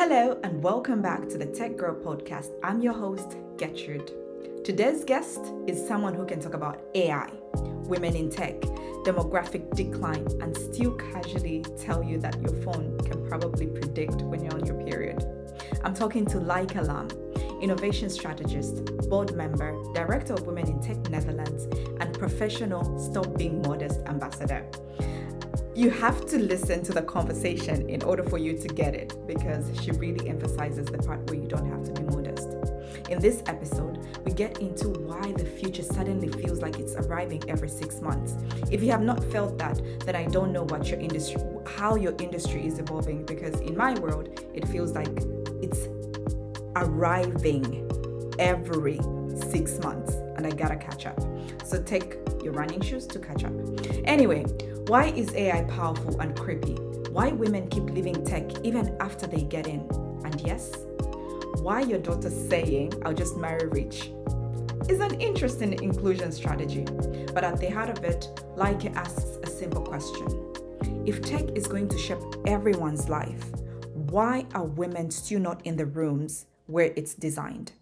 Hello and welcome back to the Tech Girl podcast. I'm your host, Gertrude. Today's guest is someone who can talk about AI, women in tech, demographic decline, and still casually tell you that your phone can probably predict when you're on your period. I'm talking to Lieke Lamb, innovation strategist, board member, director of Women in Tech Netherlands, and professional Stop Being Modest ambassador. You have to listen to the conversation in order for you to get it, because she really emphasizes the part where you don't have to be modest. In this episode, we get into why the future suddenly feels like it's arriving every 6 months. If you have not felt that, then I don't know how your industry is evolving, because in my world, it feels like it's arriving every 6 months and I gotta catch up. So take your running shoes to catch up. Anyway, why is AI powerful and creepy? Why women keep leaving tech even after they get in? And yes, why your daughter's saying, I'll just marry rich, is an interesting inclusion strategy. But at the heart of it, Lieke asks a simple question. If tech is going to shape everyone's life, why are women still not in the rooms where it's designed?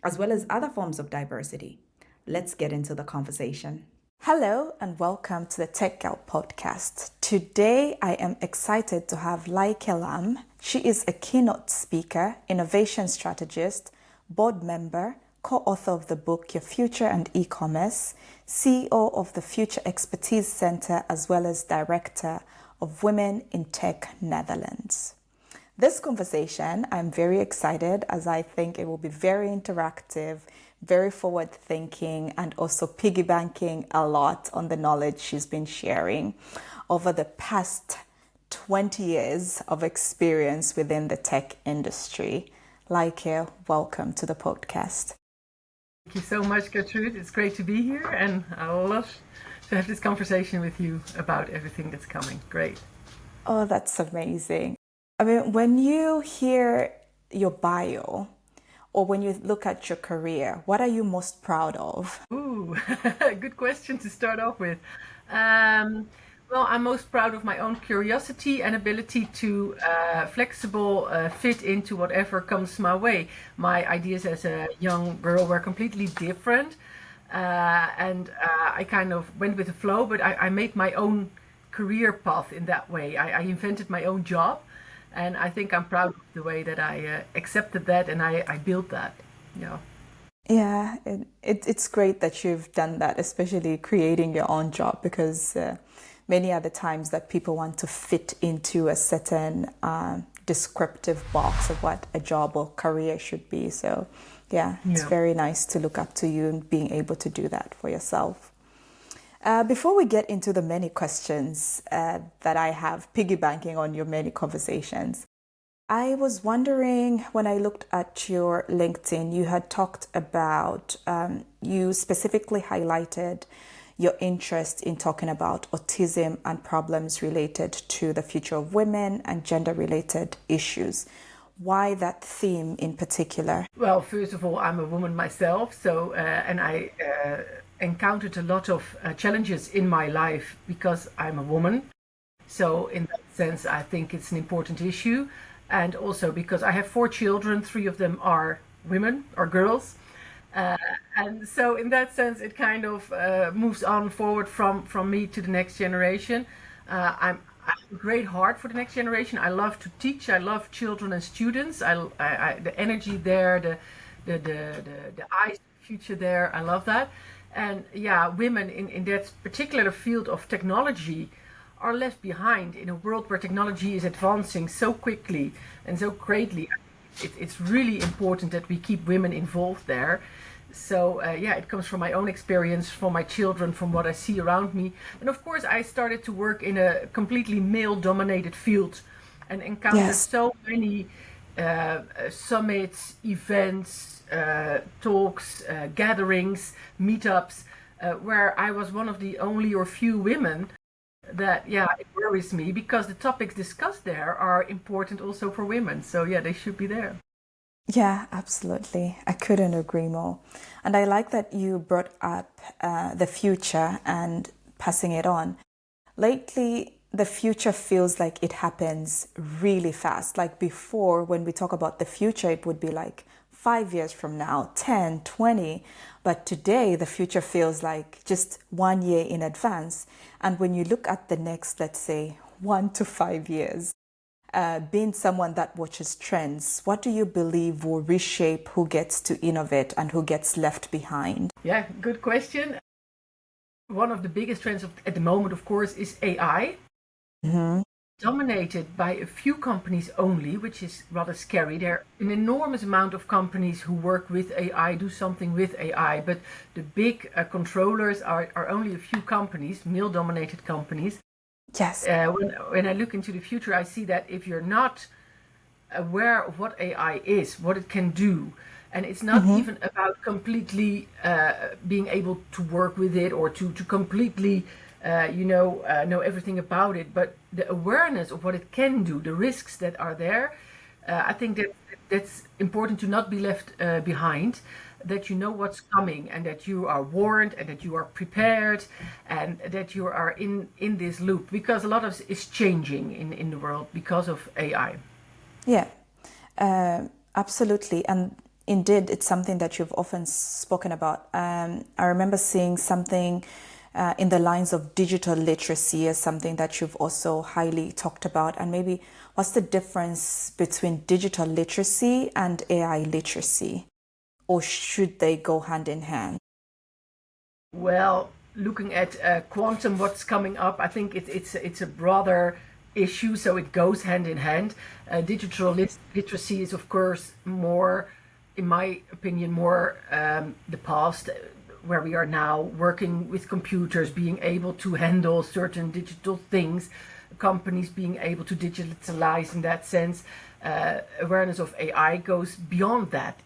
As well as other forms of diversity. Let's get into the conversation. Hello and welcome to the Tech Girl podcast. Today I am excited to have Lieke Lamb. She is a keynote speaker, innovation strategist, board member, co-author of the book Your Future and E-commerce, CEO of the Future Expertise Center, as well as director of Women in Tech Netherlands. This conversation, I'm very excited as I think it will be very interactive, very forward-thinking, and also piggybanking a lot on the knowledge she's been sharing over the past 20 years of experience within the tech industry. Lieke, welcome to the podcast. Thank you so much, Gertrude. It's great to be here, and I love to have this conversation with you about everything that's coming. Great. Oh, that's amazing. I mean, when you hear your bio, or when you look at your career, what are you most proud of? Ooh, good question to start off with. Well, I'm most proud of my own curiosity and ability to fit into whatever comes my way. My ideas as a young girl were completely different, and I kind of went with the flow, but I made my own career path in that way. I invented my own job. And I think I'm proud of the way that I accepted that and I built that. Yeah, it's great that you've done that, especially creating your own job, because many other times that people want to fit into a certain descriptive box of what a job or career should be. So yeah, it's very nice to look up to you and being able to do that for yourself. Before we get into the many questions that I have piggybacking on your many conversations, I was wondering, when I looked at your LinkedIn, you had talked about, you specifically highlighted your interest in talking about autism and problems related to the future of women and gender-related issues. Why that theme in particular? Well, first of all, I'm a woman myself, so and I encountered a lot of challenges in my life because I'm a woman. So in that sense, I think it's an important issue. And also because I have 4 children, 3 of them are women or girls. And so in that sense, it kind of moves on forward from me to the next generation. I have a great heart for the next generation. I love to teach. I love children and students. The energy there, the eyes, the future there. I love that. And yeah, women in that particular field of technology are left behind in a world where technology is advancing so quickly and so greatly. It's really important that we keep women involved there. So it comes from my own experience, from my children, from what I see around me. And of course, I started to work in a completely male-dominated field and encountered so many summits, events, talks, gatherings, meetups, where I was one of the only or few women that, it worries me because the topics discussed there are important also for women. So they should be there. Yeah, absolutely. I couldn't agree more. And I like that you brought up the future and passing it on. Lately, the future feels like it happens really fast. Like before, when we talk about the future, it would be like 5 years from now, 10, 20. But today, the future feels like just 1 year in advance. And when you look at the next, let's say, 1 to 5 years, being someone that watches trends, what do you believe will reshape who gets to innovate and who gets left behind? Yeah, good question. One of the biggest trends at the moment, of course, is AI. Mm-hmm. Dominated by a few companies only, which is rather scary. There are an enormous amount of companies who work with AI, do something with AI, but the big controllers are only a few companies, male-dominated companies. Yes. When I look into the future, I see that if you're not aware of what AI is, what it can do, and it's not even about completely being able to work with it or to completely know everything about it, but the awareness of what it can do, the risks that are there, I think that's important to not be left behind, that you know what's coming and that you are warned and that you are prepared and that you are in this loop, because a lot of it is changing in the world because of AI. Yeah, absolutely. And indeed, it's something that you've often spoken about. I remember seeing something in the lines of digital literacy as something that you've also highly talked about. And maybe what's the difference between digital literacy and AI literacy? Or should they go hand in hand? Well, looking at quantum, what's coming up, I think it's a broader issue, so it goes hand in hand. Digital literacy is, of course, more, in my opinion, more the past, where we are now working with computers, being able to handle certain digital things, companies being able to digitalize in that sense. Awareness of AI goes beyond that.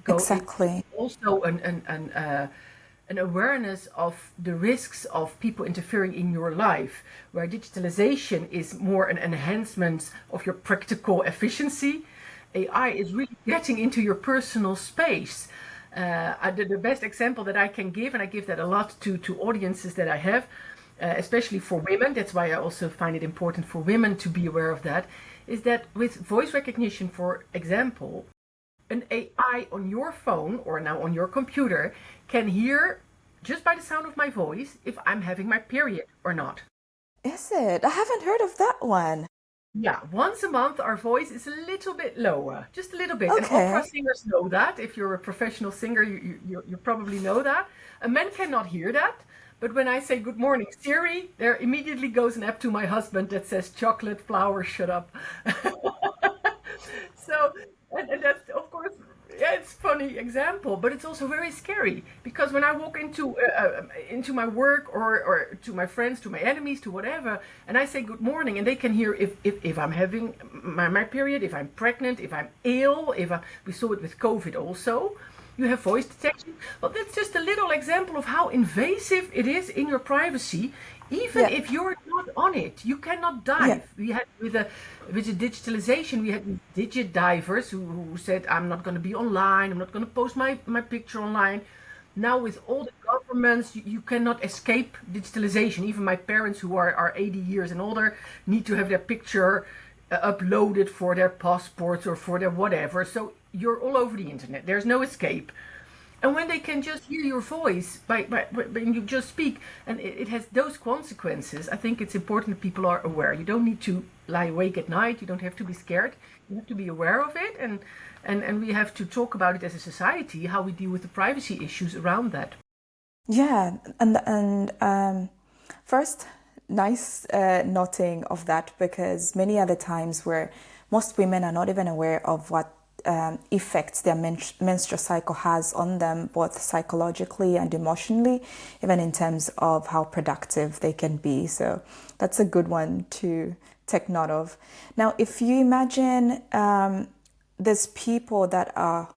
Exactly. It's also an awareness of the risks of people interfering in your life, where digitalization is more an enhancement of your practical efficiency. AI is really getting into your personal space. The best example that I can give, and I give that a lot to audiences that I have, especially for women, that's why I also find it important for women to be aware of that, is that with voice recognition, for example, an AI on your phone or now on your computer can hear, just by the sound of my voice, if I'm having my period or not. Is it? I haven't heard of that one. Yeah, once a month our voice is a little bit lower, just a little bit. And opera Okay. singers know that. If you're a professional singer, you probably know that. A man cannot hear that. But when I say good morning, Siri, there immediately goes an app to my husband that says chocolate, flowers, shut up. So, and that's, of course, yeah, it's a funny example, but it's also very scary, because when I walk into my work or to my friends, to my enemies, to whatever, and I say good morning, and they can hear if I'm having my period, if I'm pregnant, if I'm ill, we saw it with COVID also. You have voice detection. Well, that's just a little example of how invasive it is in your privacy. Even Yeah. if you're not on it, you cannot Yeah. dive. We had with the digitalization, we had digit divers who said, "I'm not going to be online. I'm not going to post my picture online." Now with all the governments, you cannot escape digitalization. Even my parents, who are 80 years and older, need to have their picture uploaded for their passports or for their whatever. So you're all over the internet. There's no escape. And when they can just hear your voice when you just speak, and it has those consequences, I think it's important that people are aware. You don't need to lie awake at night. You don't have to be scared. You have to be aware of it, and we have to talk about it as a society, how we deal with the privacy issues around that. Yeah, and first, nice noting of that, because many other times where most women are not even aware of what effects their menstrual cycle has on them, both psychologically and emotionally, even in terms of how productive they can be. So that's a good one to take note of. Now, if you imagine there's people that are,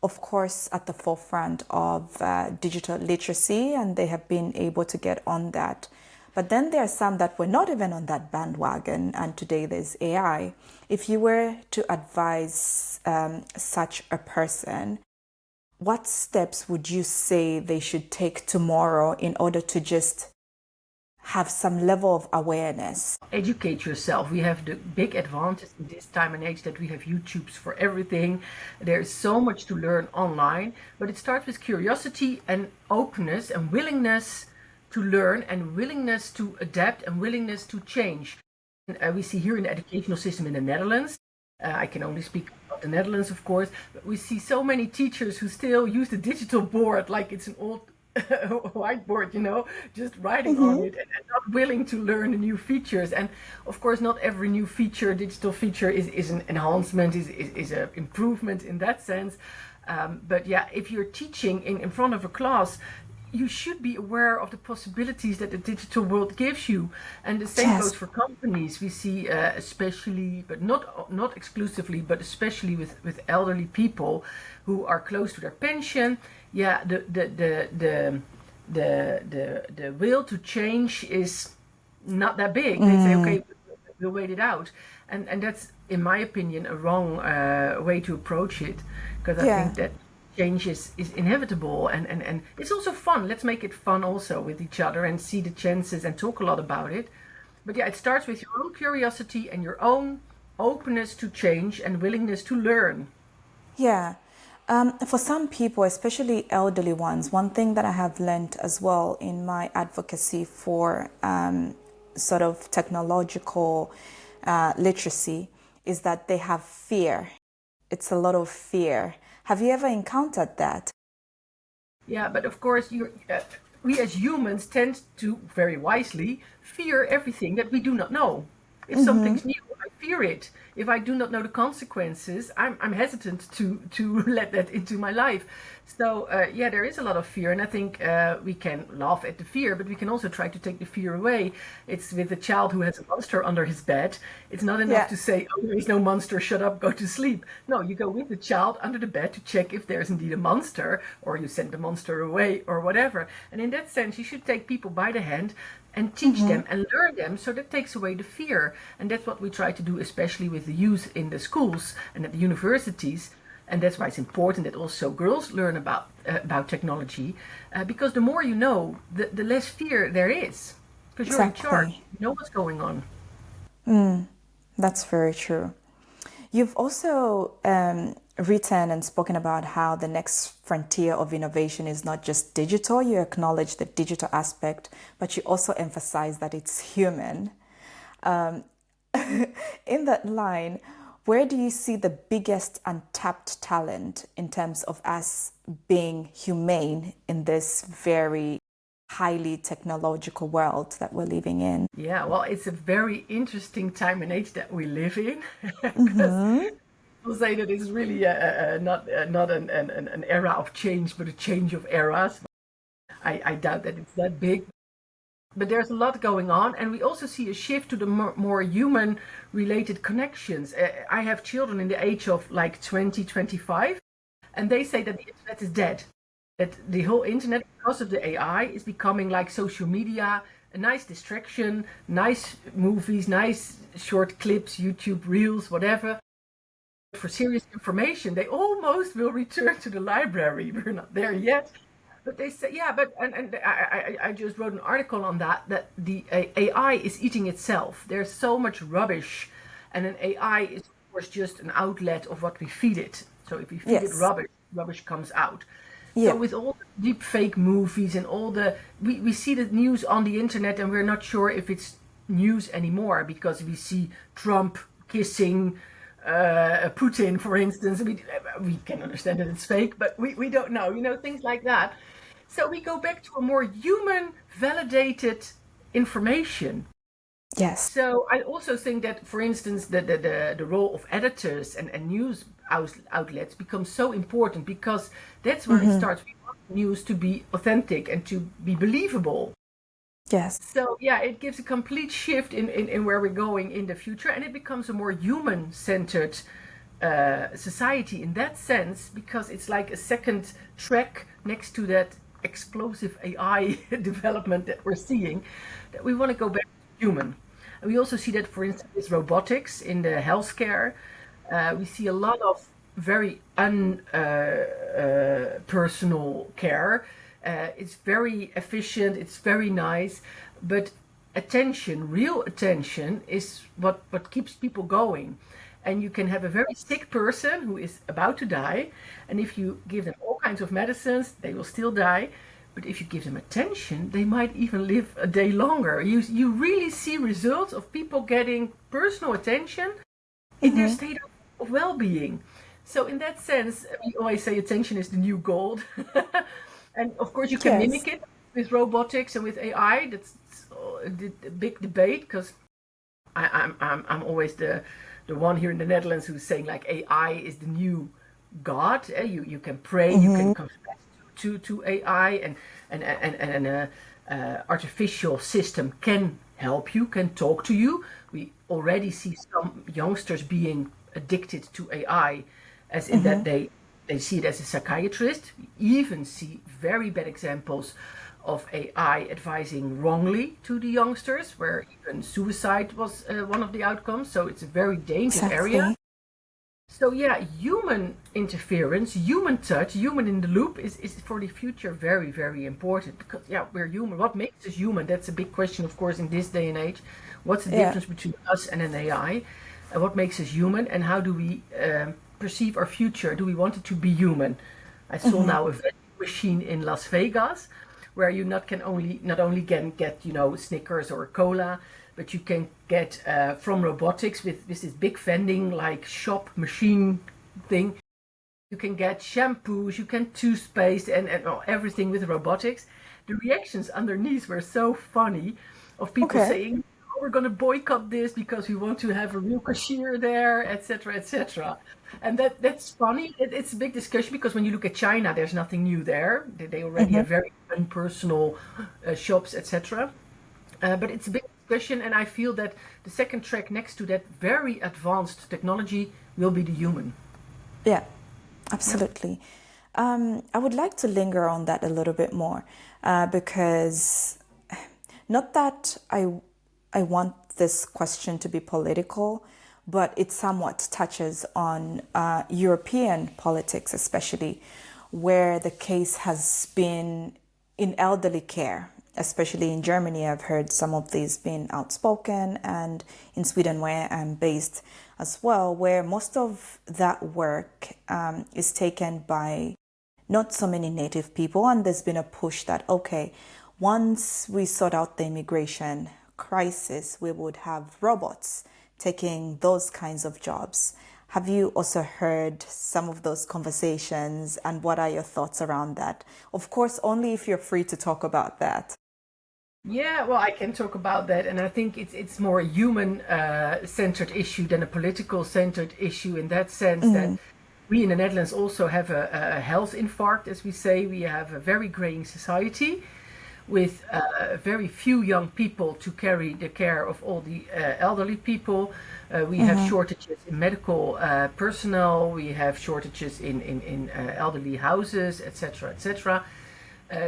of course, at the forefront of digital literacy, and they have been able to get on that. But then there are some that were not even on that bandwagon, and today there's AI. If you were to advise such a person, what steps would you say they should take tomorrow in order to just have some level of awareness. Educate yourself. We have the big advantage in this time and age that we have YouTubes for everything. There's so much to learn online, but it starts with curiosity and openness and willingness to learn and willingness to adapt and willingness to change. We see here in the educational system in the Netherlands, I can only speak about the Netherlands, of course, but we see so many teachers who still use the digital board like it's an old whiteboard, just writing on it and not willing to learn the new features. And of course, not every new feature, digital feature, is an enhancement, is an improvement in that sense. But yeah, if you're teaching in front of a class, you should be aware of the possibilities that the digital world gives you. And the same goes for companies. We see especially, but not exclusively, but especially with elderly people who are close to their pension. Yeah, the will to change is not that big. They say, okay, we'll wait it out. And that's, in my opinion, a wrong way to approach it, because I think that change is inevitable, and it's also fun. Let's make it fun also with each other and see the chances and talk a lot about it. But yeah, it starts with your own curiosity and your own openness to change and willingness to learn. Yeah. For some people, especially elderly ones, one thing that I have learned as well in my advocacy for sort of technological literacy is that they have fear. It's a lot of fear. Have you ever encountered that? Yeah, but of course, we as humans tend to, very wisely, fear everything that we do not know. If something's new, I fear it. If I do not know the consequences, I'm hesitant to let that into my life. So yeah, there is a lot of fear, and I think we can laugh at the fear, but we can also try to take the fear away. It's with a child who has a monster under his bed. It's not enough to say, oh, there is no monster, shut up, go to sleep. No, you go with the child under the bed to check if there's indeed a monster, or you send the monster away, or whatever. And in that sense, you should take people by the hand and teach them and learn them, so that takes away the fear. And that's what we try to do, especially with the youth in the schools and at the universities. And that's why it's important that also girls learn about technology, because the more you know, the less fear there is, because you're in charge, you know what's going on. That's very true. You've also written and spoken about how the next frontier of innovation is not just digital. You acknowledge the digital aspect, but you also emphasize that it's human. In that line, where do you see the biggest untapped talent in terms of us being humane in this very highly technological world that we're living in? Yeah, well, it's a very interesting time and age that we live in. Because people say that it's really not an era of change, but a change of eras. I doubt that it's that big. But there's a lot going on, and we also see a shift to the more human-related connections. I have children in the age of like 20, 25, and they say that the internet is dead. That the whole internet, because of the AI, is becoming like social media, a nice distraction, nice movies, nice short clips, YouTube Reels, whatever. For serious information, they almost will return to the library. We're not there yet. But they say, yeah, but and I just wrote an article on that the AI is eating itself. There's so much rubbish, and an AI is, of course, just an outlet of what we feed it. So if we feed it rubbish comes out. Yeah. So with all the deep fake movies and all we see the news on the internet, and we're not sure if it's news anymore, because we see Trump kissing Putin, for instance. We can understand that it's fake, but we don't know, things like that. So we go back to a more human validated information. Yes. So I also think that, for instance, the role of editors and news outlets becomes so important, because that's where it starts. We want news to be authentic and to be believable. Yes. So yeah, it gives a complete shift in where we're going in the future, and it becomes a more human-centered society in that sense, because it's like a second track next to that explosive AI development that we're seeing, that we want to go back to human. And we also see that, for instance, with robotics in the healthcare. We see a lot of very unpersonal care. It's very efficient, it's very nice, but attention, real attention, is what keeps people going. And you can have a very sick person who is about to die, and if you give them all kinds of medicines, they will still die. But if you give them attention, they might even live a day longer. You really see results of people getting personal attention in their state of well-being. So in that sense, we always say attention is the new gold. And of course you can mimic it with robotics and with AI. That's a big debate, because I'm always the one here in the Netherlands who's saying like AI is the new God. You can pray, you can confess to AI, and an artificial system can help you, can talk to you. We already see some youngsters being addicted to AI, as in that they see it as a psychiatrist. We even see very bad examples of AI advising wrongly to the youngsters, where even suicide was one of the outcomes. So it's a very dangerous area. So yeah, human interference, human touch, human in the loop is for the future very, very important, because yeah, we're human. What makes us human? That's a big question, of course, in this day and age. What's the difference between us and an AI? And what makes us human, and how do we perceive our future? Do we want it to be human? I saw now a vending machine in Las Vegas, where you not only can get Snickers or cola, but you can get from robotics with this big vending like shop machine thing. You can get shampoos, you can toothpaste, and everything with robotics. The reactions underneath were so funny, of people saying, oh, we're going to boycott this because we want to have a real cashier there, etc., etc. And that's funny. It's a big discussion, because when you look at China, there's nothing new there. They already have very impersonal shops, etc. But it's a big discussion, and I feel that the second track next to that very advanced technology will be the human. Yeah, absolutely. I would like to linger on that a little bit more, because not that I want this question to be political, but it somewhat touches on European politics, especially where the case has been in elderly care. Especially in Germany, I've heard some of these being outspoken, and in Sweden, where I'm based as well, where most of that work is taken by not so many native people. And there's been a push that, okay, once we sort out the immigration crisis, we would have robots taking those kinds of jobs. Have you also heard some of those conversations, and what are your thoughts around that? Of course, only if you're free to talk about that. Yeah, well, I can talk about that, and I think it's more a human centered issue than a political centered issue, in that sense that we in the Netherlands also have a health infarct, as we say. We have a very graying society with very few young people to carry the care of all the elderly people. We have shortages in medical personnel. We have shortages in elderly houses, etc., etc.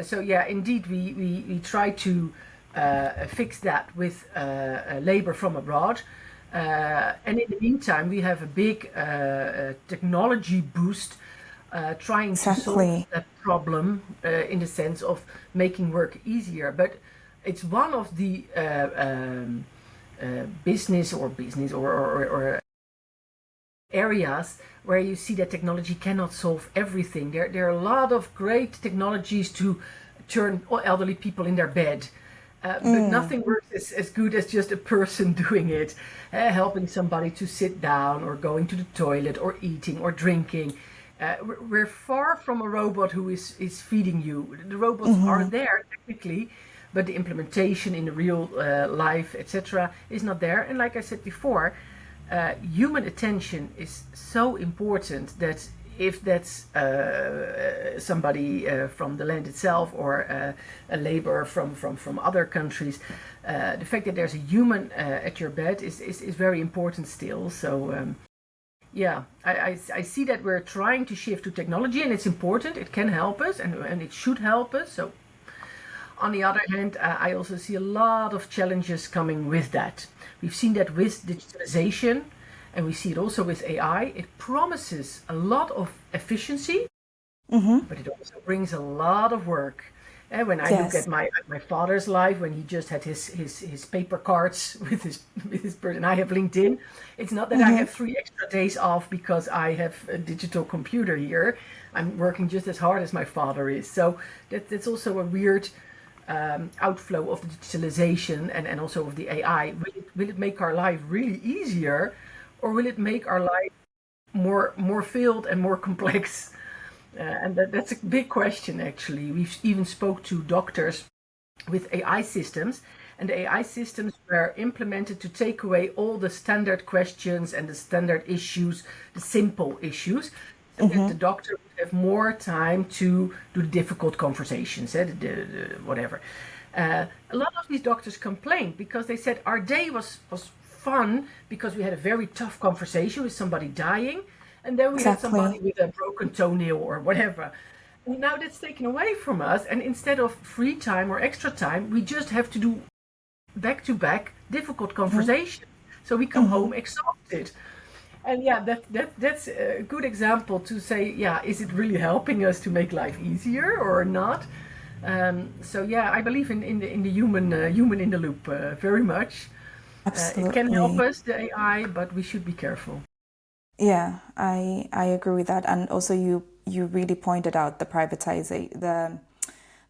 So yeah, indeed, we try to fix that with labor from abroad. And in the meantime, we have a big technology boost trying to solve that problem in the sense of making work easier. But it's one of the business or areas where you see that technology cannot solve everything. There are a lot of great technologies to turn elderly people in their bed. But nothing works as good as just a person doing it, helping somebody to sit down, or going to the toilet, or eating, or drinking. We're far from a robot who is feeding you. The robots are there technically, but the implementation in the real life, etc., is not there. And like I said before, human attention is so important that if that's somebody from the land itself, or a laborer from other countries, the fact that there's a human at your bed is very important still. So yeah, I see that we're trying to shift to technology, and it's important. It can help us, and it should help us. So on the other hand, I also see a lot of challenges coming with that. We've seen that with digitalization, and we see it also with AI. It promises a lot of efficiency, but it also brings a lot of work. When I look Yes. at my father's life, when he just had his paper cards with his person, I have LinkedIn. It's not that I Mm-hmm. have 3 extra days off because I have a digital computer here. I'm working just as hard as my father is. So that's also a weird outflow of the digitalization and also of the AI. Will it make our life really easier, or will it make our life more filled and more complex? And that's a big question, actually. We've even spoke to doctors with AI systems, and the AI systems were implemented to take away all the standard questions and the standard issues, the simple issues, so that the doctor would have more time to do the difficult conversations, whatever. A lot of these doctors complained because they said our day was fun because we had a very tough conversation with somebody dying, and then we had somebody Exactly. with a broken toenail or whatever. And now that's taken away from us, and instead of free time or extra time, we just have to do back to back difficult conversations. So we come home exhausted. And yeah, that's a good example to say, yeah, is it really helping us to make life easier or not? So yeah, I believe in the human in the loop very much. It can help Absolutely. us, the AI, but we should be careful. Yeah, I agree with that. And also you really pointed out the privatization,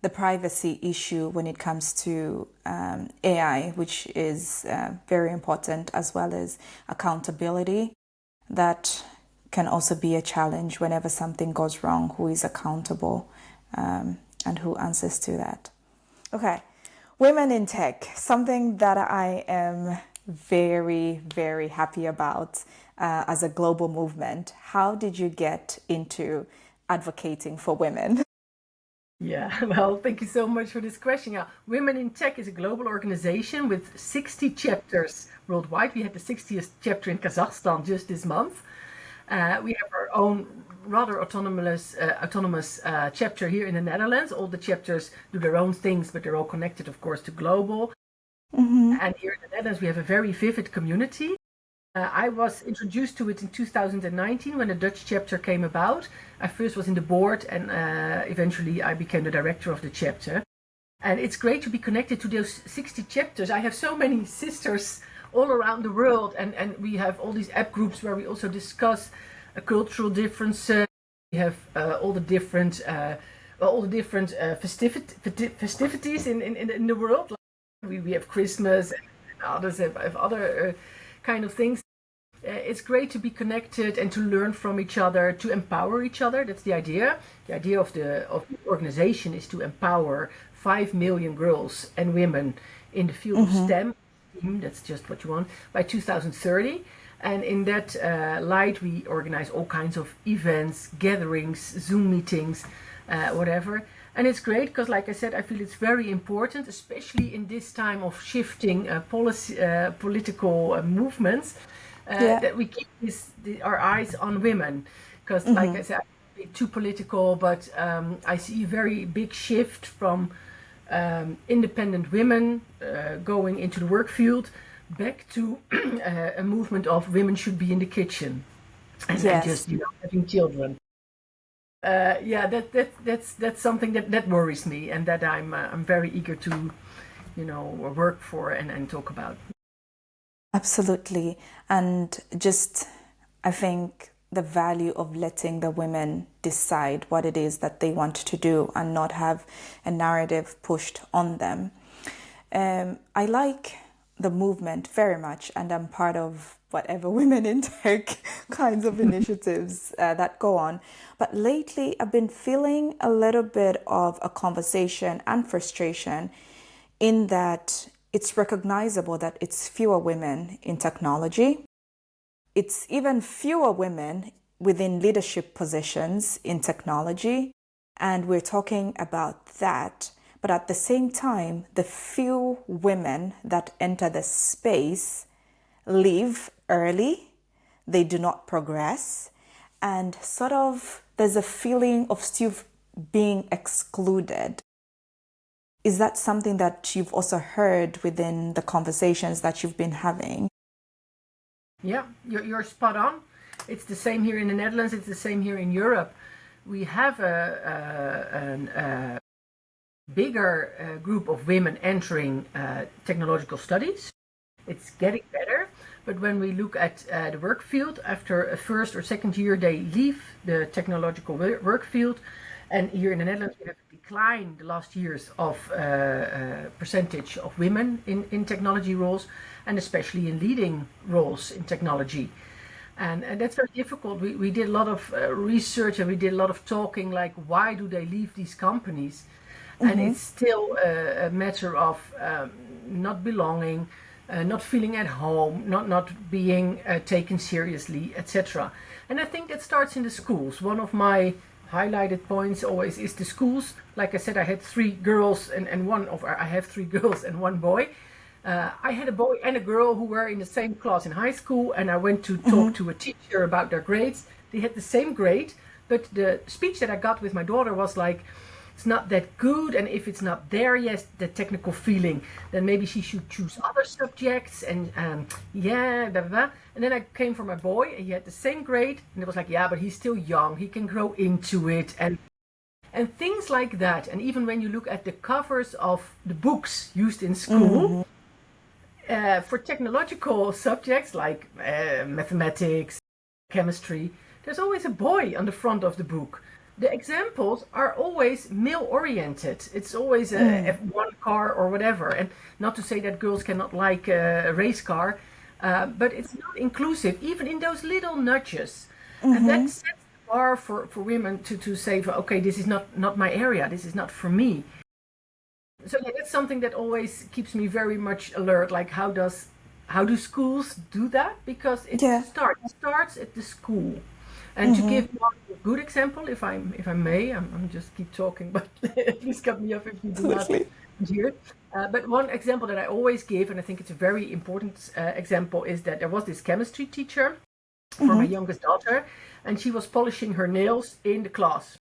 the privacy issue when it comes to AI, which is very important, as well as accountability. That can also be a challenge whenever something goes wrong. Who is accountable, and who answers to that? Okay, women in tech, something that I am very, very happy about as a global movement. How did you get into advocating for women? Yeah, well, thank you so much for this question. Yeah, Women in Tech is a global organization with 60 chapters worldwide. We had the 60th chapter in Kazakhstan just this month. We have our own rather autonomous chapter here in the Netherlands. All the chapters do their own things, but they're all connected, of course, to global. And here in the Netherlands, we have a very vivid community. I was introduced to it in 2019 when the Dutch chapter came about. I first was in the board, and eventually I became the director of the chapter. And it's great to be connected to those 60 chapters. I have so many sisters all around the world, and we have all these app groups where we also discuss cultural differences. We have all the different festivities in the world. We have Christmas, and others have other kind of things. It's great to be connected and to learn from each other, to empower each other. That's the idea. The idea of the organization is to empower 5 million girls and women in the field of STEM. That's just what you want, by 2030. And in that light, we organize all kinds of events, gatherings, Zoom meetings, whatever. And it's great because, like I said, I feel it's very important, especially in this time of shifting political movements, Yeah. that we keep our eyes on women. Because, like I said, I don't be too political, but I see a very big shift from independent women going into the work field back to a movement of women should be in the kitchen and Yes. just having children. Yeah, that's something that worries me, and that I'm very eager to work for and talk about. Absolutely. And just, I think the value of letting the women decide what it is that they want to do and not have a narrative pushed on them. I like the movement very much, and I'm part of whatever women in tech kinds of initiatives that go on. But lately, I've been feeling a little bit of a conversation and frustration in that it's recognizable that it's fewer women in technology. It's even fewer women within leadership positions in technology. And we're talking about that. But at the same time, the few women that enter the space leave early, they do not progress, and sort of there's a feeling of still being excluded. Is that something that you've also heard within the conversations that you've been having? Yeah, you're spot on. It's the same here in the Netherlands. It's the same here in Europe. We have bigger group of women entering technological studies. It's getting better. But when we look at the work field, after a first or second year, they leave the technological work field. And here in the Netherlands, we have declined the last years of percentage of women in technology roles, and especially in leading roles in technology. And that's very difficult. We did a lot of research and we did a lot of talking, like why do they leave these companies? And it's still a matter of not belonging, not feeling at home, not being taken seriously, etc. And I think that starts in the schools. One of my highlighted points always is the schools. Like I said, I had three girls and I have three girls and one boy. I had a boy and a girl who were in the same class in high school, and I went to talk to a teacher about their grades. They had the same grade, but the speech that I got with my daughter was like, it's not that good, and if it's not there yet, the technical feeling, then maybe she should choose other subjects, and blah, blah, blah. And then I came for my boy, and he had the same grade, and it was like, yeah, but he's still young, he can grow into it, and things like that. And even when you look at the covers of the books used in school, for technological subjects like mathematics, chemistry, there's always a boy on the front of the book. The examples are always male-oriented. It's always a F1 car or whatever. And not to say that girls cannot like a race car, but it's not inclusive, even in those little nudges. And that sets the bar for women to say, okay, this is not my area, this is not for me. So yeah, that's something that always keeps me very much alert. Like, how do schools do that? Because it starts at the school. And to give one good example, if I may, I'm just keep talking, but please cut me off if you do not hear. But one example that I always give, and I think it's a very important example, is that there was this chemistry teacher for my youngest daughter, and she was polishing her nails in the class.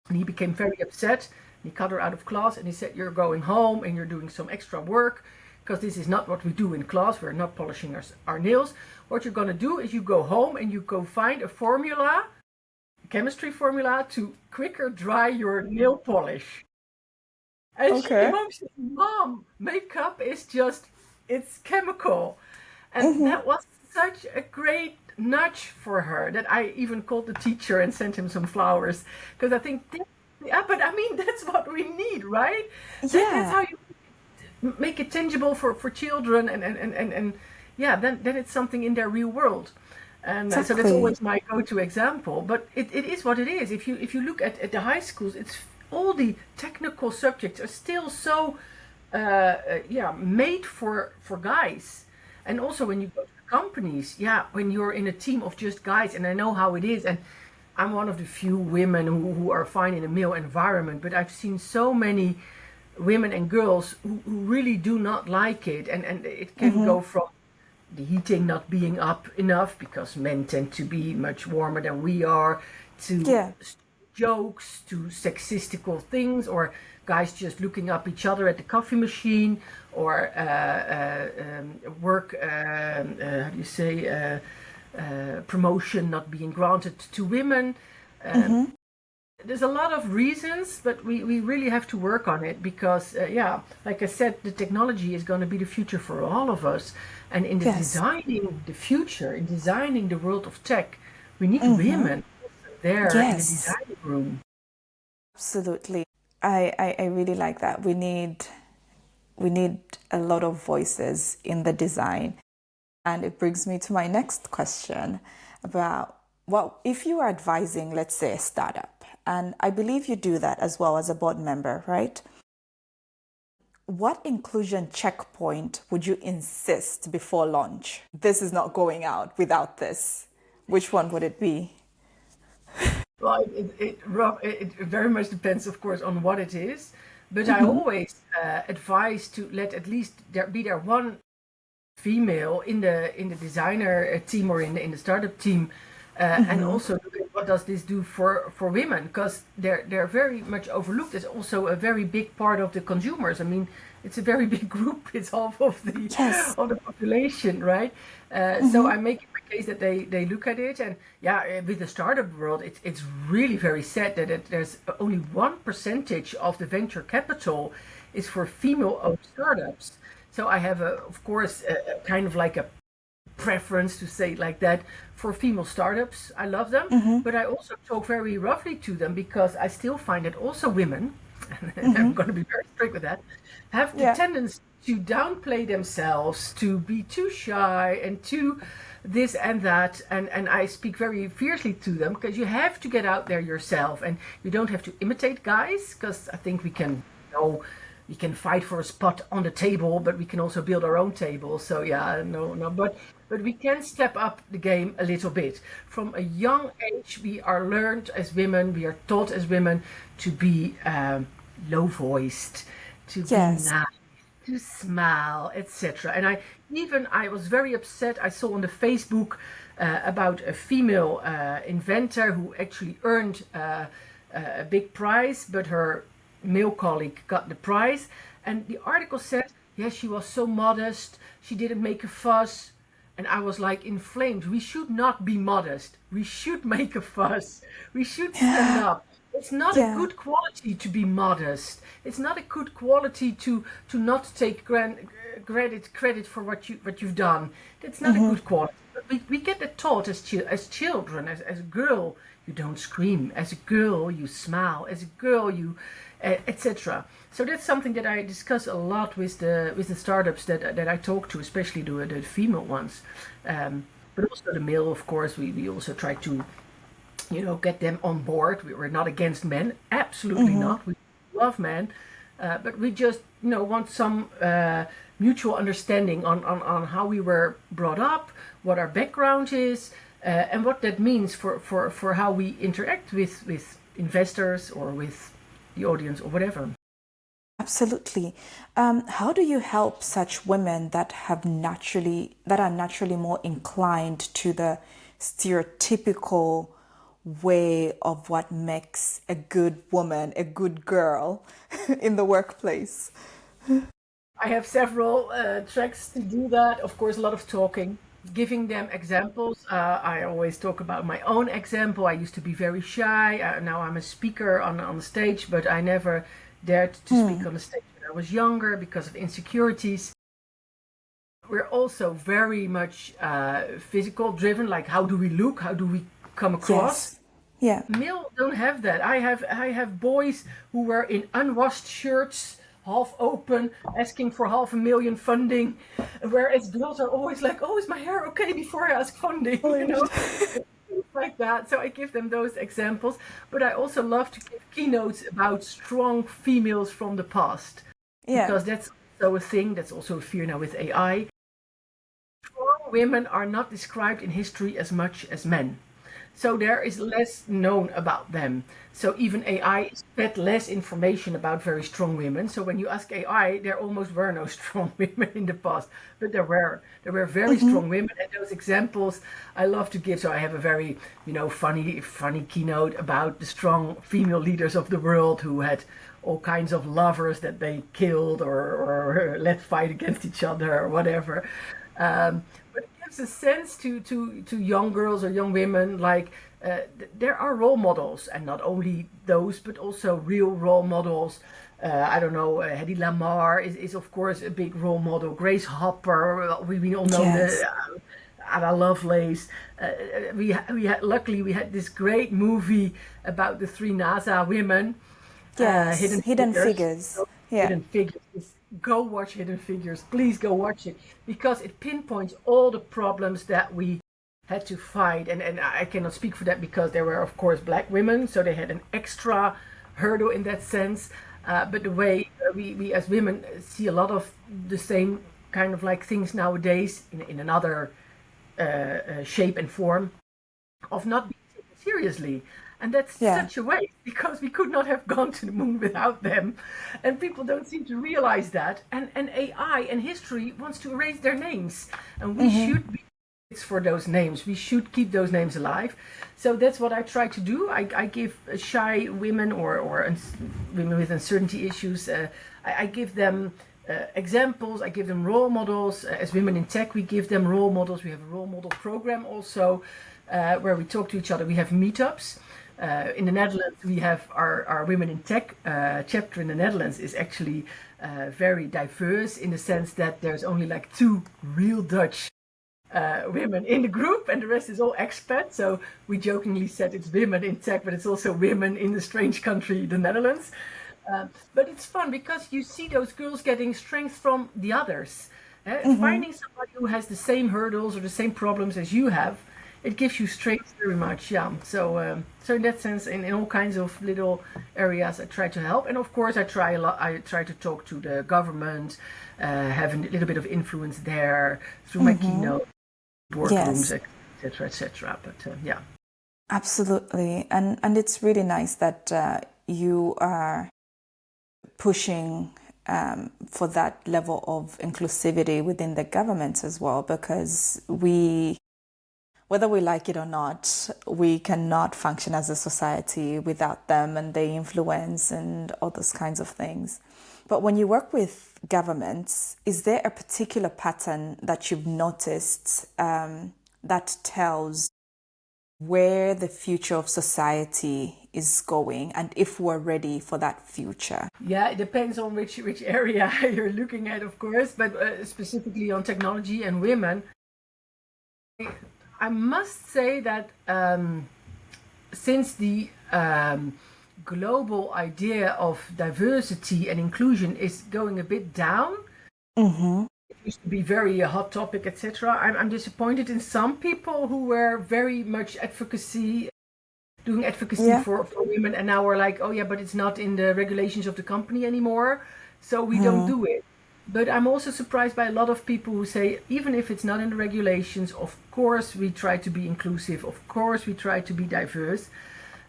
And he became very upset. He cut her out of class, and he said, "You're going home and you're doing some extra work, because this is not what we do in class. We're not polishing our nails. What you're going to do is you go home and you go find a formula, a chemistry formula, to quicker dry your nail polish." And she came home, she said, "Mom, makeup is just, it's chemical." And that was such a great nudge for her that I even called the teacher and sent him some flowers. Because I think, but I mean, that's what we need, right? Yeah. That's how you make it tangible for children, and yeah, then it's something in their real world. And so that's always my go-to example. But it is what it is. If you look at the high schools, it's all the technical subjects are still so made for guys. And also when you go to companies, when you're in a team of just guys, and I know how it is, and I'm one of the few women who are fine in a male environment, but I've seen so many women and girls who really do not like it, and it can go from the heating not being up enough because men tend to be much warmer than we are, to jokes, to sexistical things, or guys just looking up each other at the coffee machine, or work promotion not being granted to women. There's a lot of reasons, but we really have to work on it, because like I said, the technology is going to be the future for all of us, and in designing the future, in designing the world of tech, we need women there in the design room. Absolutely. I really like that. We need a lot of voices in the design. And it brings me to my next question about, well, if you are advising, let's say, a startup, and I believe you do that as well as a board member, right? What inclusion checkpoint would you insist before launch? This is not going out without this. Which one would it be? Well, it very much depends, of course, on what it is. But I always advise to let at least there be one female in the designer team or in the startup team, and also look at what does this do for women, because they're very much overlooked. It's also a very big part of the consumers. I mean, it's a very big group. It's half of the population, right? So I make it my case that they look at it. And yeah, with the startup world, it's really very sad that there's only 1% of the venture capital is for female-owned startups. So I have, of course, a kind of like a preference, to say it like that, for female startups. I love them, but I also talk very roughly to them, because I still find that also women, and I'm going to be very strict with that, have the tendency to downplay themselves, to be too shy and too this and that. And I speak very fiercely to them, because you have to get out there yourself, and you don't have to imitate guys, because I think we can, we can fight for a spot on the table, but we can also build our own table. So yeah, no, but we can step up the game a little bit. From a young age, we are learned as women, we are taught as women to be low-voiced, to be nice, to smile, etc. And I was very upset. I saw on the Facebook about a female inventor who actually earned a big prize, but her male colleague got the prize. And the article said, yes, she was so modest, she didn't make a fuss. And I was like inflamed. We should not be modest. We should make a fuss. We should stand up. It's not a good quality to be modest. It's not a good quality to not take credit for what you've done. That's not a good quality. But we get it taught as children, as a girl, you don't scream. As a girl, you smile. As a girl, you etc. So that's something that I discuss a lot with the startups that I talk to, especially the female ones, but also the male. Of course, we also try to, get them on board. We're not against men, absolutely not. We love men, but we just want some mutual understanding on how we were brought up, what our background is, and what that means for how we interact with investors or with the audience or whatever. Absolutely. How do you help such women that are naturally more inclined to the stereotypical way of what makes a good woman, a good girl in the workplace? I have several tracks to do that. Of course, a lot of talking, giving them examples. I always talk about my own example. I used to be very shy. Now I'm a speaker on stage, but I never dared to speak on the stage when I was younger because of insecurities. We're also very much physical driven, like how do we look, how do we come across. Yeah. Male don't have that. I have boys who were in unwashed shirts, half open, asking for $500,000 funding, whereas girls are always like, oh, is my hair okay before I ask funding, like that. So I give them those examples, but I also love to give keynotes about strong females from the past, because that's also a thing, that's also a fear now with AI. Strong women are not described in history as much as men. So there is less known about them. So even AI fed less information about very strong women. So when you ask AI, there almost were no strong women in the past, but there were very strong women. And those examples I love to give. So I have a very, funny keynote about the strong female leaders of the world who had all kinds of lovers that they killed or let fight against each other or whatever. But it gives a sense to young girls or young women, like there are role models, and not only those, but also real role models. I don't know, Lieke Lamb is of course a big role model. Grace Hopper, we all know Ada Lovelace. Luckily we had this great movie about the 3 NASA women. Yes, Hidden Figures. Hidden Figures. Go watch Hidden Figures. Please go watch it, because it pinpoints all the problems that we had to fight. And I cannot speak for that, because there were, of course, black women, so they had an extra hurdle in that sense. But the way we as women see a lot of the same kind of like things nowadays in another shape and form of not being taken seriously. And that's such a waste, because we could not have gone to the moon without them. And people don't seem to realize that. And AI and history wants to erase their names. And we should be for those names. We should keep those names alive. So that's what I try to do. I give shy women or women with uncertainty issues, I give them examples. I give them role models. As Women in Tech, we give them role models. We have a role model program also where we talk to each other. We have meetups. In the Netherlands, we have our Women in Tech chapter in the Netherlands is actually very diverse in the sense that there's only like 2 real Dutch women in the group, and the rest is all expats. So we jokingly said it's Women in Tech, but it's also women in the strange country, the Netherlands. But it's fun because you see those girls getting strength from the others. Finding somebody who has the same hurdles or the same problems as you have, it gives you strength very much. Yeah. So in that sense, in all kinds of little areas, I try to help. And of course, I try a lot. I try to talk to the government, have a little bit of influence there through my keynote, boardrooms, etc., etc. But yeah. Absolutely. And it's really nice that you are pushing for that level of inclusivity within the government as well, because whether we like it or not, we cannot function as a society without them and their influence and all those kinds of things. But when you work with governments, is there a particular pattern that you've noticed that tells where the future of society is going and if we're ready for that future? Yeah, it depends on which area you're looking at, of course, but specifically on technology and women. I must say that since the global idea of diversity and inclusion is going a bit down, it used to be very a hot topic, etc. I'm disappointed in some people who were very much doing advocacy for women, and now we're like, oh yeah, but it's not in the regulations of the company anymore, so we don't do it. But I'm also surprised by a lot of people who say, even if it's not in the regulations, of course we try to be inclusive, of course we try to be diverse.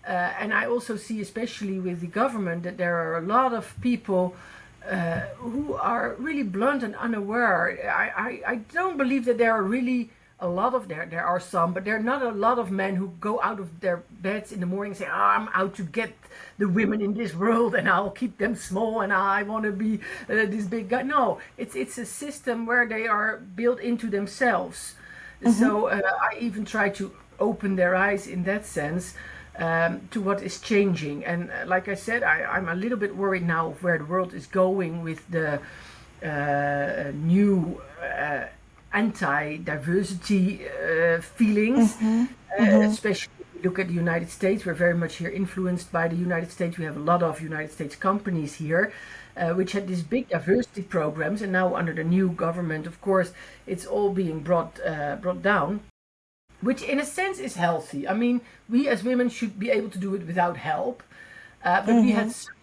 And I also see, especially with the government, that there are a lot of people who are really blunt and unaware. I don't believe that there are really a lot of, there are some, but there are not a lot of men who go out of their beds in the morning and say, I'm out to get the women in this world and I'll keep them small and I want to be this big guy. No, it's a system where they are built into themselves. So I even try to open their eyes in that sense to what is changing. And like I said, I'm a little bit worried now of where the world is going with the new anti-diversity feelings, especially if you look at the United States. We're very much here influenced by the United States. We have a lot of United States companies here which had these big diversity programs, and now under the new government, of course, it's all being brought down, which in a sense is healthy. I mean, we as women should be able to do it without help, but we had such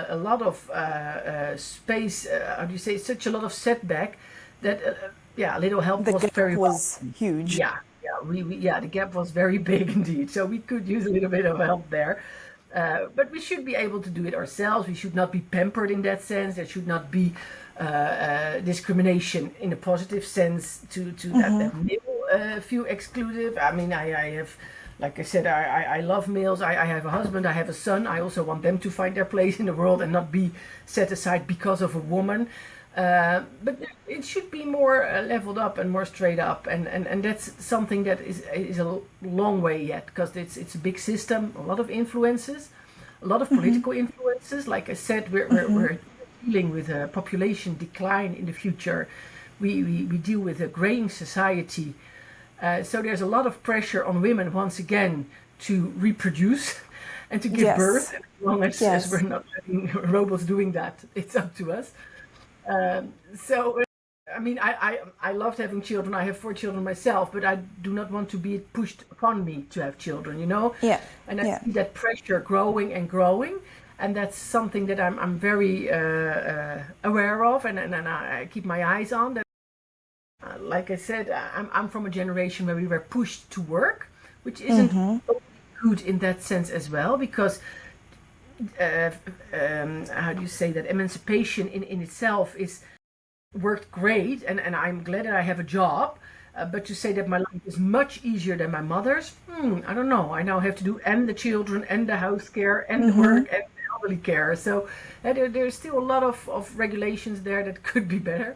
a lot of space, how do you say, such a lot of setback that a little help The was gap very was huge. the gap was very big indeed. So we could use a little bit of help there. But we should be able to do it ourselves. We should not be pampered in that sense. There should not be discrimination in a positive sense to that male feel exclusive. I mean, I have, like I said, I love males. I have a husband, I have a son. I also want them to find their place in the world and not be set aside because of a woman. But it should be more leveled up and more straight up, and that's something that is a long way yet, because it's a big system, a lot of influences, a lot of political influences. Like I said, we're dealing with a population decline in the future. We deal with a graying society, so there's a lot of pressure on women once again to reproduce and to give birth. As long as we're not letting robots doing that, it's up to us. So, I mean, I loved having children. I have 4 children myself, but I do not want to be pushed upon me to have children, you know? Yeah. And I see that pressure growing and growing, and that's something that I'm very aware of, and I keep my eyes on. That, like I said, I'm from a generation where we were pushed to work, which isn't good in that sense as well, because how do you say that, emancipation in itself is worked great, and I'm glad that I have a job, but to say that my life is much easier than my mother's, I don't know. I now have to do and the children and the house care and the work and all the really care. So there's still a lot of regulations there that could be better.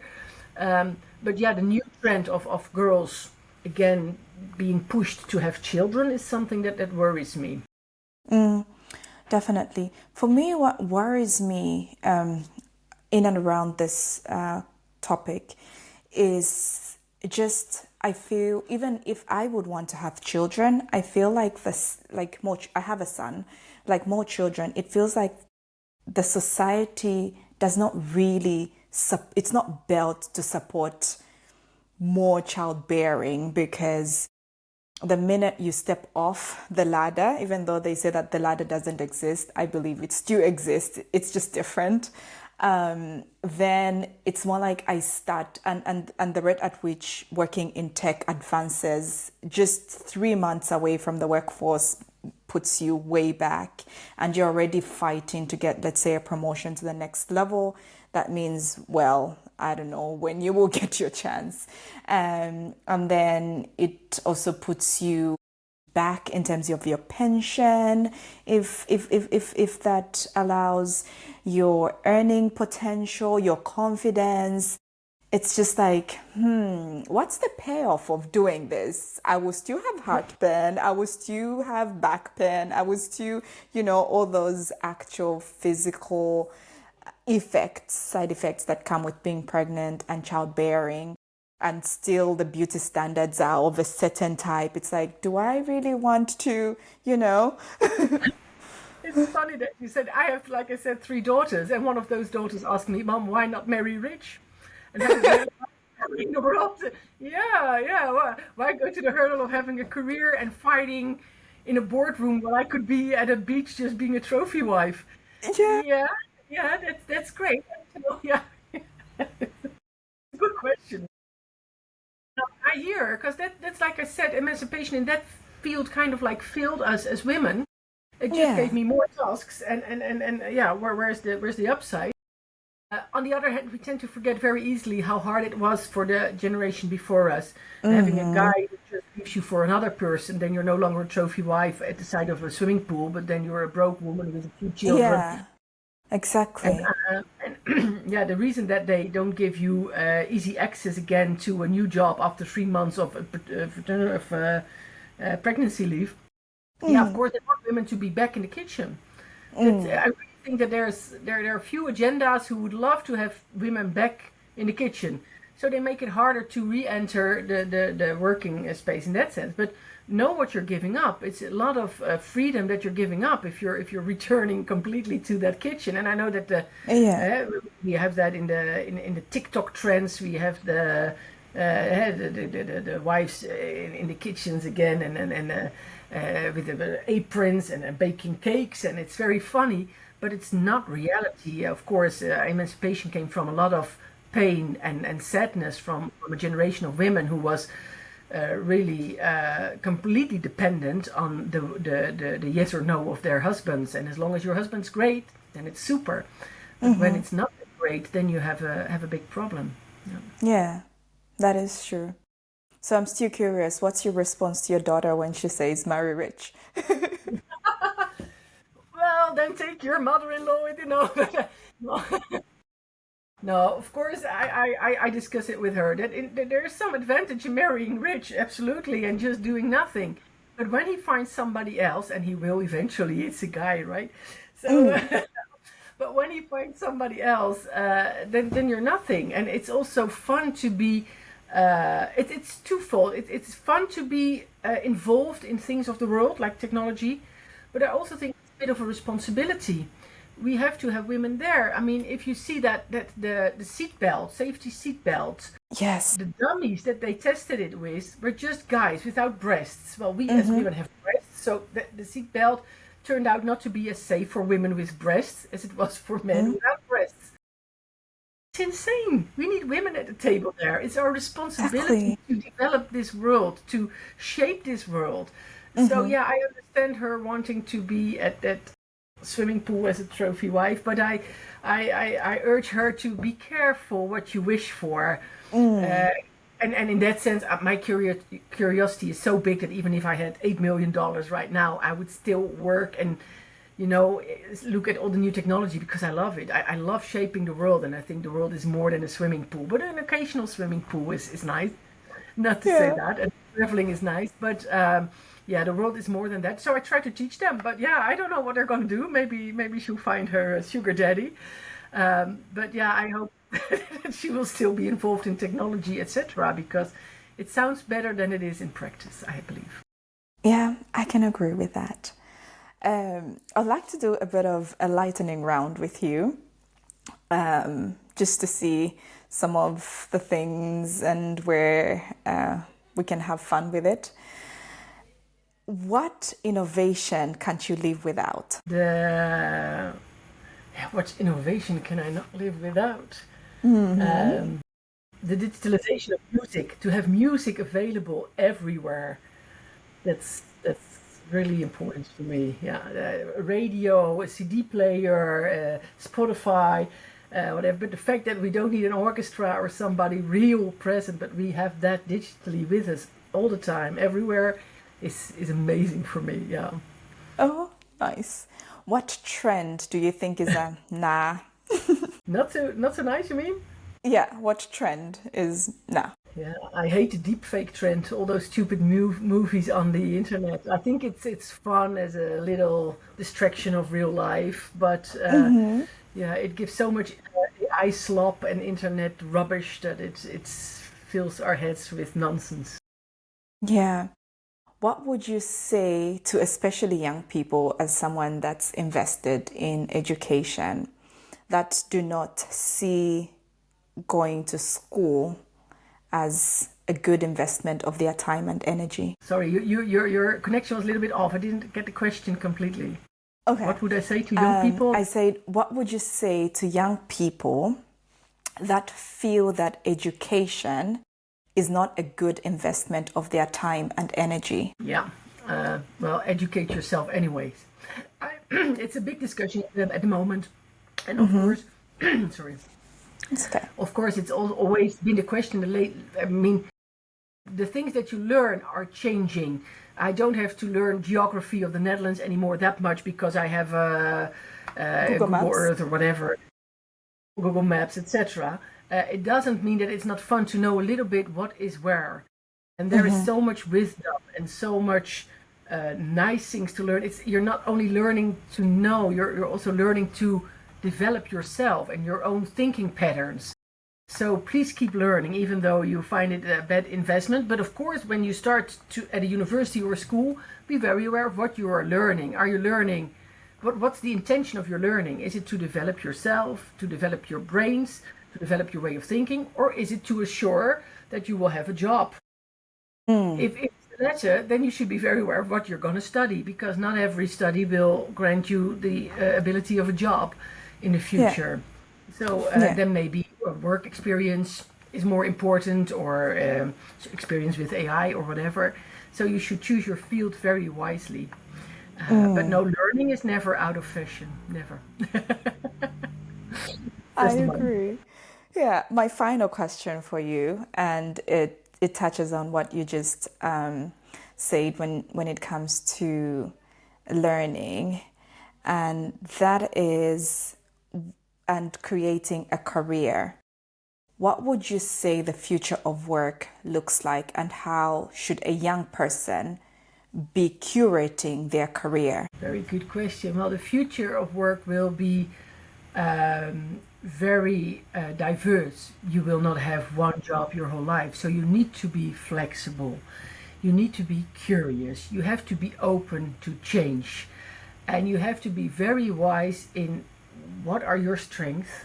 But yeah, the new trend of girls, again, being pushed to have children is something that worries me. Definitely. For me, what worries me in and around this topic is just I feel even if I would want to have children, I feel like this like more. I have a son, like more children. It feels like the society does not really. It's not built to support more childbearing because the minute you step off the ladder, even though they say that the ladder doesn't exist, I believe it still exists. It's just different. Then it's more like I start and the rate at which working in tech advances, just 3 months away from the workforce puts you way back and you're already fighting to get, let's say, a promotion to the next level. That means, well, I don't know when you will get your chance. And then it also puts you back in terms of your pension, if that allows your earning potential, your confidence. It's just like, what's the payoff of doing this? I will still have heartburn. I will still have back pain. I will still, all those actual physical effects, side effects that come with being pregnant and childbearing. And still the beauty standards are of a certain type. It's like, do I really want to, It's funny that you said, I have, like I said, 3 daughters, and one of those daughters asked me, Mom, why not marry rich? And I was in the world. Yeah. Why go to the hurdle of having a career and fighting in a boardroom when I could be at a beach just being a trophy wife? Yeah. Yeah, that's great. Yeah, good question. No, I hear, because that's like I said, emancipation in that field kind of like filled us as women. It just gave me more tasks, and yeah, where's the upside? On the other hand, we tend to forget very easily how hard it was for the generation before us. Having a guy who just leaves you for another person, then you're no longer a trophy wife at the side of a swimming pool, but then you're a broke woman with a few children. Yeah, exactly. And yeah, the reason that they don't give you easy access again to a new job after 3 months of pregnancy leave, yeah, of course, they want women to be back in the kitchen. I really think that there are a few agendas who would love to have women back in the kitchen, so they make it harder to re-enter the working space in that sense. But know what you're giving up. It's a lot of freedom that you're giving up if you're returning completely to that kitchen. And I know that we have that in the TikTok trends. We have the wives in the kitchens again, and with the aprons and baking cakes, and it's very funny, but it's not reality. Of course, emancipation came from a lot of pain and sadness from a generation of women who was really completely dependent on the yes or no of their husbands. And as long as your husband's great, then it's super. But when it's not great, then you have a big problem. Yeah, that is true. So I'm still curious, what's your response to your daughter when she says marry rich? Well, then take your mother-in-law with you. No, of course, I discuss it with her that there's some advantage in marrying rich, absolutely, and just doing nothing. But when he finds somebody else, and he will eventually, it's a guy, right? So, but when he finds somebody else, then you're nothing. And it's also fun to be. It's twofold. It's fun to be involved in things of the world, like technology, but I also think it's a bit of a responsibility. We have to have women there. I mean, if you see that the seatbelt, safety seatbelt, Yes. the dummies that they tested it with were just guys without breasts. Well, we as women have breasts, so the seatbelt turned out not to be as safe for women with breasts as it was for men without breasts. It's insane. We need women at the table there. It's our responsibility to develop this world, to shape this world. So yeah, I understand her wanting to be at that swimming pool as a trophy wife, but I urge her to be careful what you wish for. And in that sense, my curiosity is so big that even if I had $8 million right now, I would still work and look at all the new technology because I love it. I love shaping the world, and I think the world is more than a swimming pool. But an occasional swimming pool is nice. Not to say Yeah. that. And traveling is nice, but yeah, the world is more than that. So I try to teach them. But yeah, I don't know what they're going to do. Maybe she'll find her sugar daddy. But yeah, I hope that she will still be involved in technology, etc. Because it sounds better than it is in practice, I believe. Yeah, I can agree with that. I'd like to do a bit of a lightning round with you, just to see some of the things and where we can have fun with it. What innovation can't you live without? What innovation can I not live without? The digitalization of music, to have music available everywhere. That's really important for me. Yeah, a radio, a CD player, Spotify, whatever. But the fact that we don't need an orchestra or somebody real present, but we have that digitally with us all the time, everywhere, is amazing for me. Yeah. Oh, nice. What trend do you think is a nah? Not so nice, you mean? Yeah, what trend is nah? Yeah, I hate the deepfake trend, all those stupid movies on the internet. I think it's fun as a little distraction of real life, but yeah, it gives so much AI slop and internet rubbish that it fills our heads with nonsense. Yeah. What would you say to especially young people as someone that's invested in education that do not see going to school as a good investment of their time and energy? Sorry, your connection was a little bit off. I didn't get the question completely. Okay. What would I say to young people? I said, what would you say to young people that feel that education is not a good investment of their time and energy? Yeah, well, educate yourself anyways. It's a big discussion at the moment. And of course, sorry. It's okay. Of course, it's always been the question. The things that you learn are changing. I don't have to learn geography of the Netherlands anymore that much because I have Google Earth or whatever, Google Maps, etc. It doesn't mean that it's not fun to know a little bit what is where. And there is so much wisdom and so much nice things to learn. You're not only learning to know, you're also learning to develop yourself and your own thinking patterns. So please keep learning, even though you find it a bad investment. But of course, when you start at a university or a school, be very aware of what you are learning. Are you learning? What's the intention of your learning? Is it to develop yourself, to develop your brains, to develop your way of thinking, or is it to assure that you will have a job? If it's the latter, then you should be very aware of what you're going to study, because not every study will grant you the ability of a job in the future. Yeah. So then maybe work experience is more important, or experience with AI or whatever. So you should choose your field very wisely. But no, learning is never out of fashion. Never. I agree. Yeah, my final question for you, and it touches on what you just said when it comes to learning, and that is, and creating a career. What would you say the future of work looks like, and how should a young person be curating their career? Very good question. Well, the future of work will be very diverse. You will not have one job your whole life. So you need to be flexible. You need to be curious. You have to be open to change. And you have to be very wise in what are your strengths,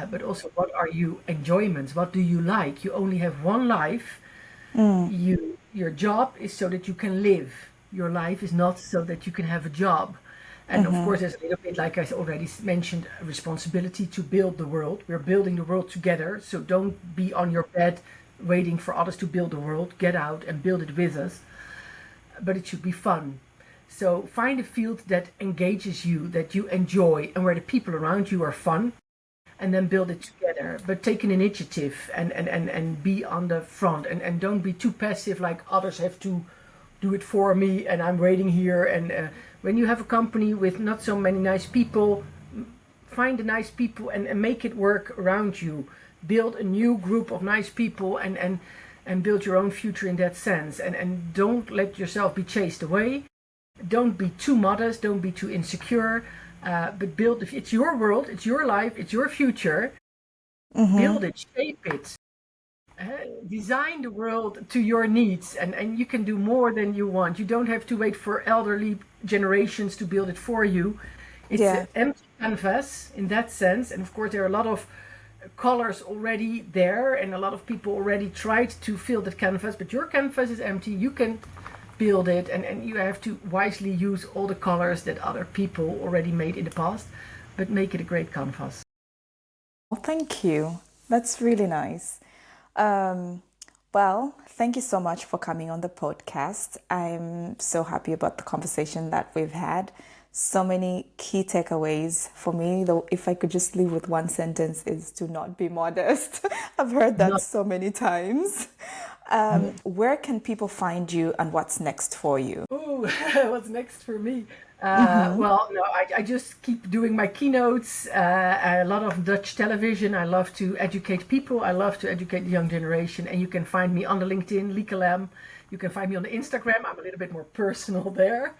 but also what are your enjoyments? What do you like? You only have one life. Your job is so that you can live. Your life is not so that you can have a job. And of course, there's a little bit, like I already mentioned, a responsibility to build the world. We're building the world together. So don't be on your bed waiting for others to build the world. Get out and build it with us. But it should be fun. So find a field that engages you, that you enjoy, and where the people around you are fun. And then build it together. But take an initiative and be on the front. And don't be too passive, like others have to do it for me and I'm waiting here. And When you have a company with not so many nice people, find the nice people and make it work around you. Build a new group of nice people and build your own future in that sense. And don't let yourself be chased away. Don't be too modest. Don't be too insecure. But build, if it's your world, it's your life, it's your future. Build it, shape it. Design the world to your needs, and you can do more than you want. You don't have to wait for elderly generations to build it for you. It's an empty canvas in that sense, and of course there are a lot of colors already there, and a lot of people already tried to fill that canvas, but your canvas is empty. You can build it, and you have to wisely use all the colors that other people already made in the past, but make it a great canvas. Well, thank you. That's really nice. Well, thank you so much for coming on the podcast. I'm so happy about the conversation that we've had. So many key takeaways for me, though, if I could just leave with one sentence, is to not be modest. I've heard that so many times. Where can people find you and what's next for you? Oh, what's next for me? Well, no, I just keep doing my keynotes, a lot of Dutch television. I love to educate people. I love to educate the young generation. And you can find me on the LinkedIn, Lieke Lamb. You can find me on the Instagram. I'm a little bit more personal there.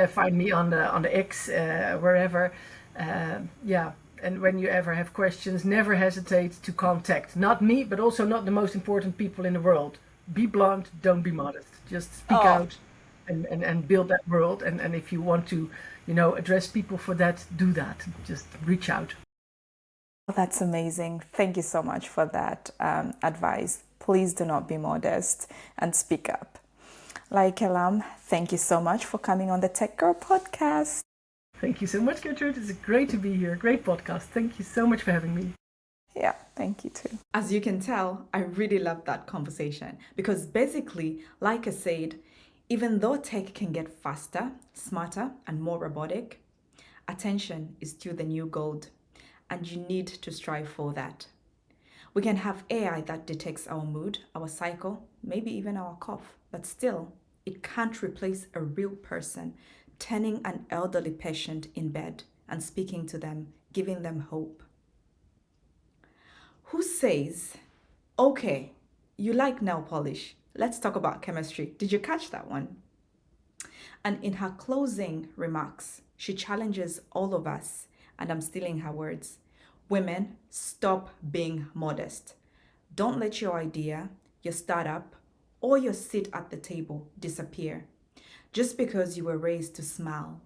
Find me on the X, wherever. And when you ever have questions, never hesitate to contact. Not me, but also not the most important people in the world. Be blunt, don't be modest. Just speak out. And build that world, and if you want to, address people for that, do that. Just reach out. Well, that's amazing. Thank you so much for that advice. Please do not be modest and speak up. Lieke Lamb, thank you so much for coming on the Tech Girl podcast. Thank you so much, Gertrude. It's great to be here. Great podcast. Thank you so much for having me. Yeah, thank you too. As you can tell, I really loved that conversation because basically, like I said, even though tech can get faster, smarter, and more robotic, attention is still the new gold, and you need to strive for that. We can have AI that detects our mood, our cycle, maybe even our cough, but still, it can't replace a real person turning an elderly patient in bed and speaking to them, giving them hope. Who says, okay, you like nail polish? Let's talk about chemistry. Did you catch that one? And in her closing remarks, she challenges all of us, and I'm stealing her words. Women, stop being modest. Don't let your idea, your startup, or your seat at the table disappear. Just because you were raised to smile,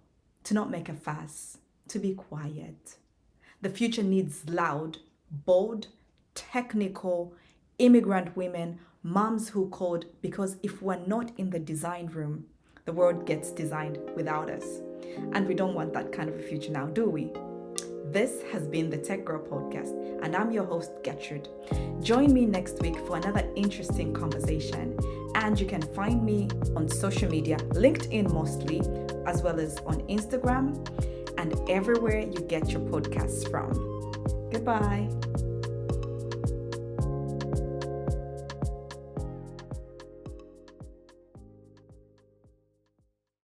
to not make a fuss, to be quiet. The future needs loud, bold, technical, immigrant women, moms who code, because if we're not in the design room, the world gets designed without us. And we don't want that kind of a future now, do we? This has been the Tech Girl Podcast, and I'm your host, Gertrude. Join me next week for another interesting conversation. And you can find me on social media, LinkedIn mostly, as well as on Instagram and everywhere you get your podcasts from. Goodbye.